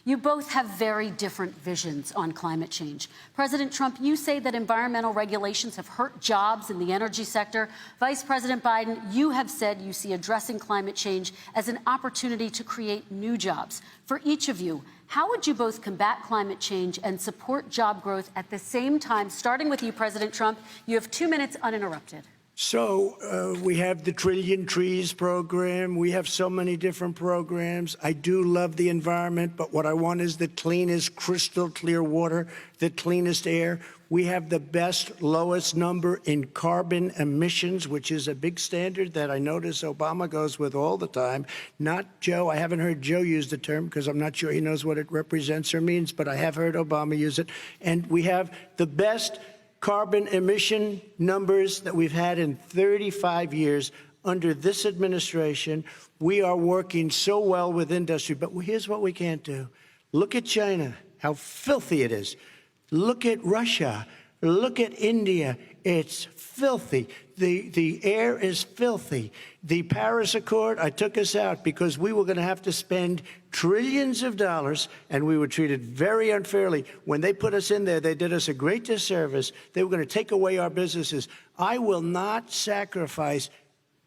You both have very different visions on climate change. President Trump, you say that environmental regulations have hurt jobs in the energy sector. Vice President Biden, you have said you see addressing climate change as an opportunity to create new jobs. For each of you, how would you both combat climate change and support job growth at the same time? Starting with you, President Trump, you have 2 minutes uninterrupted. So we have the Trillion Trees program. We have so many different programs. I do love the environment, but what I want is the cleanest, crystal clear water, the cleanest air. We have the best, lowest number in carbon emissions, which is a big standard that I notice Obama goes with all the time. Not Joe. I haven't heard Joe use the term because I'm not sure he knows what it represents or means, but I have heard Obama use it. And we have the best carbon emission numbers that we've had in 35 years under this administration. We are working so well with industry, but here's what we can't do. Look at China, how filthy it is. Look at Russia. Look at India. It's filthy. The air is filthy. The Paris Accord, I took us out because we were going to have to spend trillions of dollars, and we were treated very unfairly. When they put us in there, they did us a great disservice. They were going to take away our businesses. I will not sacrifice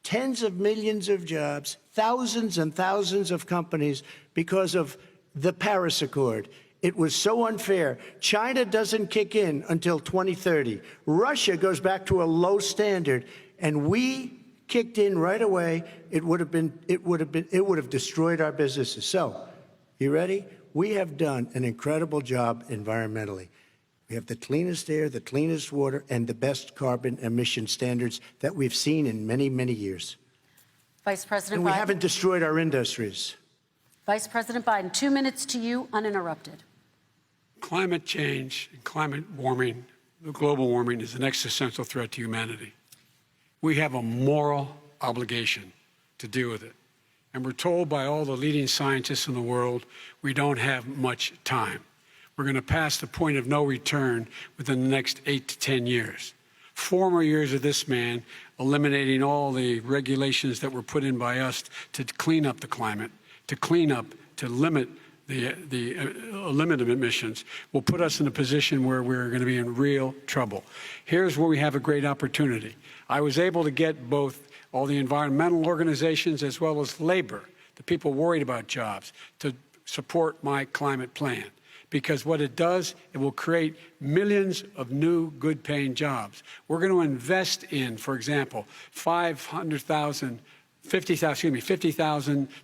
tens of millions of jobs, thousands and thousands of companies because of the Paris Accord. It was so unfair. China doesn't kick in until 2030. Russia goes back to a low standard, and we kicked in right away. It would have destroyed our businesses. So, you ready? We have done an incredible job environmentally. We have the cleanest air, the cleanest water, and the best carbon emission standards that we've seen in many, many years. Vice President Biden. And we Biden. haven't destroyed our industries. Vice President Biden, 2 minutes to you, uninterrupted. Climate change and climate warming, global warming, is an existential threat to humanity. We have a moral obligation to deal with it. And we're told by all the leading scientists in the world we don't have much time. We're going to pass the point of no return within the next 8 to 10 years. 4 more years of this man eliminating all the regulations that were put in by us to clean up the climate, to limit limit of emissions will put us in a position where we're going to be in real trouble. Here's where we have a great opportunity. I was able to get both all the environmental organizations as well as labor, the people worried about jobs, to support my climate plan. Because what it does, it will create millions of new good-paying jobs. We're going to invest in, for example, 50,000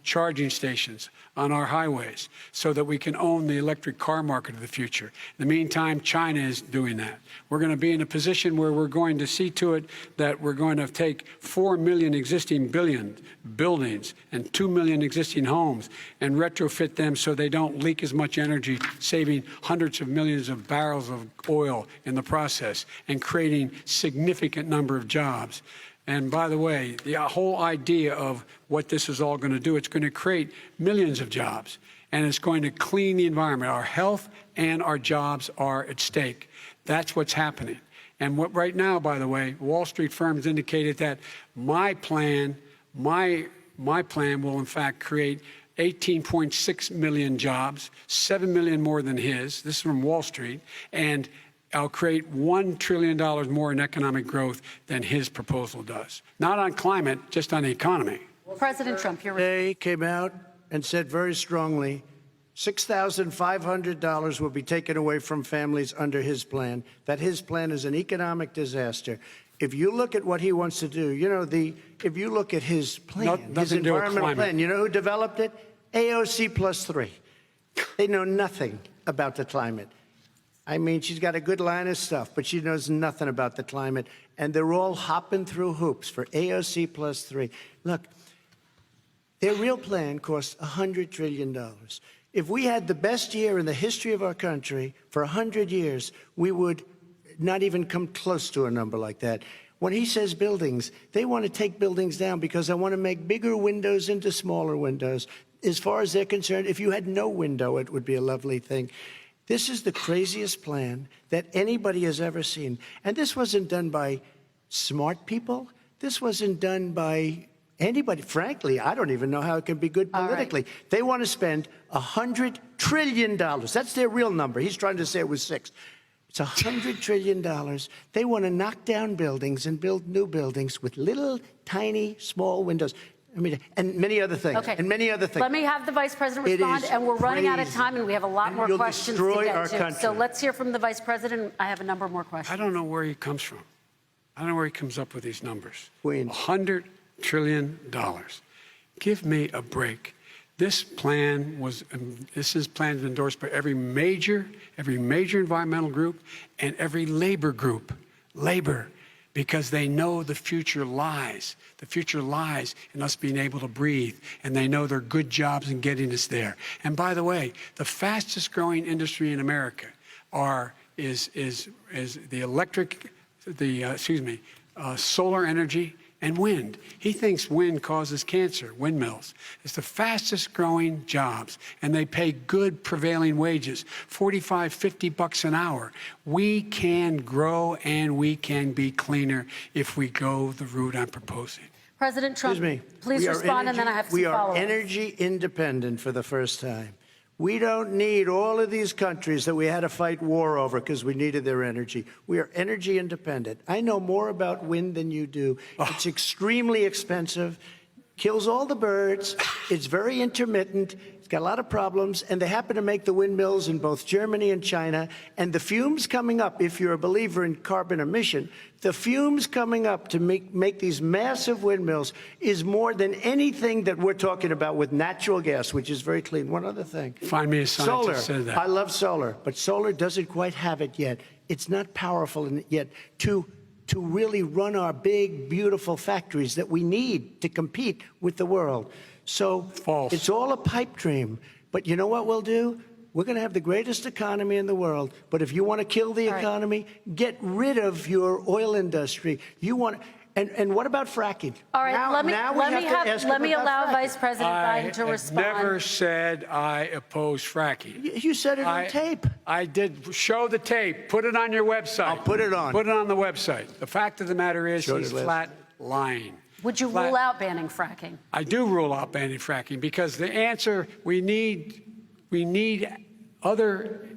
charging stations on our highways so that we can own the electric car market of the future. In the meantime, China is doing that. We're going to be in a position where we're going to see to it that we're going to take 4 million existing buildings and 2 million existing homes and retrofit them so they don't leak as much energy, saving hundreds of millions of barrels of oil in the process and creating significant number of jobs. And by the way, the whole idea of what this is all going to do, it's going to create millions of jobs, and it's going to clean the environment. Our health and our jobs are at stake. That's what's happening. And right now, by the way, Wall Street firms indicated that my plan will in fact create 18.6 million jobs, 7 million more than his. This is from Wall Street. And I'll create $1 trillion more in economic growth than his proposal does. Not on climate, just on the economy. President Trump, you're Today came out and said very strongly, $6,500 will be taken away from families under his plan, that his plan is an economic disaster. If you look at what he wants to do, if you look at his plan, his environmental plan, you know who developed it? AOC plus 3. They know nothing about the climate. I mean, she's got a good line of stuff, but she knows nothing about the climate. And they're all hopping through hoops for AOC plus 3. Look, their real plan costs $100 trillion. If we had the best year in the history of our country for 100 years, we would not even come close to a number like that. When he says buildings, they want to take buildings down because they want to make bigger windows into smaller windows. As far as they're concerned, if you had no window, it would be a lovely thing. This is the craziest plan that anybody has ever seen. And this wasn't done by smart people. This wasn't done by anybody, frankly, I don't even know how it can be good All right. politically. They want to spend $100 trillion. That's their real number. He's trying to say it was 6. It's $100 trillion. They want to knock down buildings and build new buildings with little, tiny, small windows. I mean, and many other things. Okay. And many other things. Let me have the Vice President It respond, is and we're running out of crazy. time, and we have a lot And more you'll questions to destroy get our to. country. So let's hear from the Vice President. I have a number more questions. I don't know where he comes from. I don't know where he comes up with these numbers. Queens. $100 trillion. Give me a break. This plan was, endorsed by every major environmental group and every labor group. Labor, because they know the future lies. The future lies in us being able to breathe, and they know there are good jobs in getting us there. And by the way, the fastest growing industry in America is solar energy and wind. He thinks wind causes cancer, windmills. It's the fastest growing jobs, and they pay good prevailing wages, $45, $50 an hour. We can grow and we can be cleaner if we go the route I'm proposing. President Trump, Excuse me. please We are respond, and then I have some We are follow-ups. energy independent for the first time. We don't need all of these countries that we had to fight war over because we needed their energy. We are energy independent. I know more about wind than you do. It's extremely expensive, kills all the birds. It's very intermittent. It's got a lot of problems. And they happen to make the windmills in both Germany and China. And the fumes coming up, if you're a believer in carbon emission, the fumes coming up to make these massive windmills is more than anything that we're talking about with natural gas, which is very clean. One other thing. Find me a scientist Solar. who said that. I love solar, but solar doesn't quite have it yet. It's not powerful yet to really run our big, beautiful factories that we need to compete with the world. So False. It's all a pipe dream. But you know what we'll do? We're going to have the greatest economy in the world. But if you want to kill the All right. economy, get rid of your oil industry. You want, and what about fracking? All right, let me let me allow Vice President Biden to respond. I never said I oppose fracking. You said it on tape. I did. Show the tape. Put it on your website. I'll put it on. Put it on the website. The fact of the matter is Show he's the list. flat lying. Would you rule out banning fracking? I do rule out banning fracking because the answer, we need other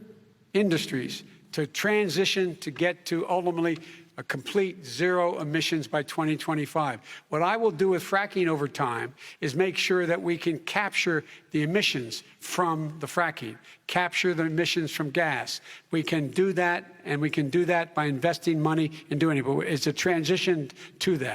industries to transition to get to ultimately a complete zero emissions by 2025. What I will do with fracking over time is make sure that we can capture the emissions from the fracking, capture the emissions from gas. We can do that, and we can do that by investing money in doing it, but it's a transition to that.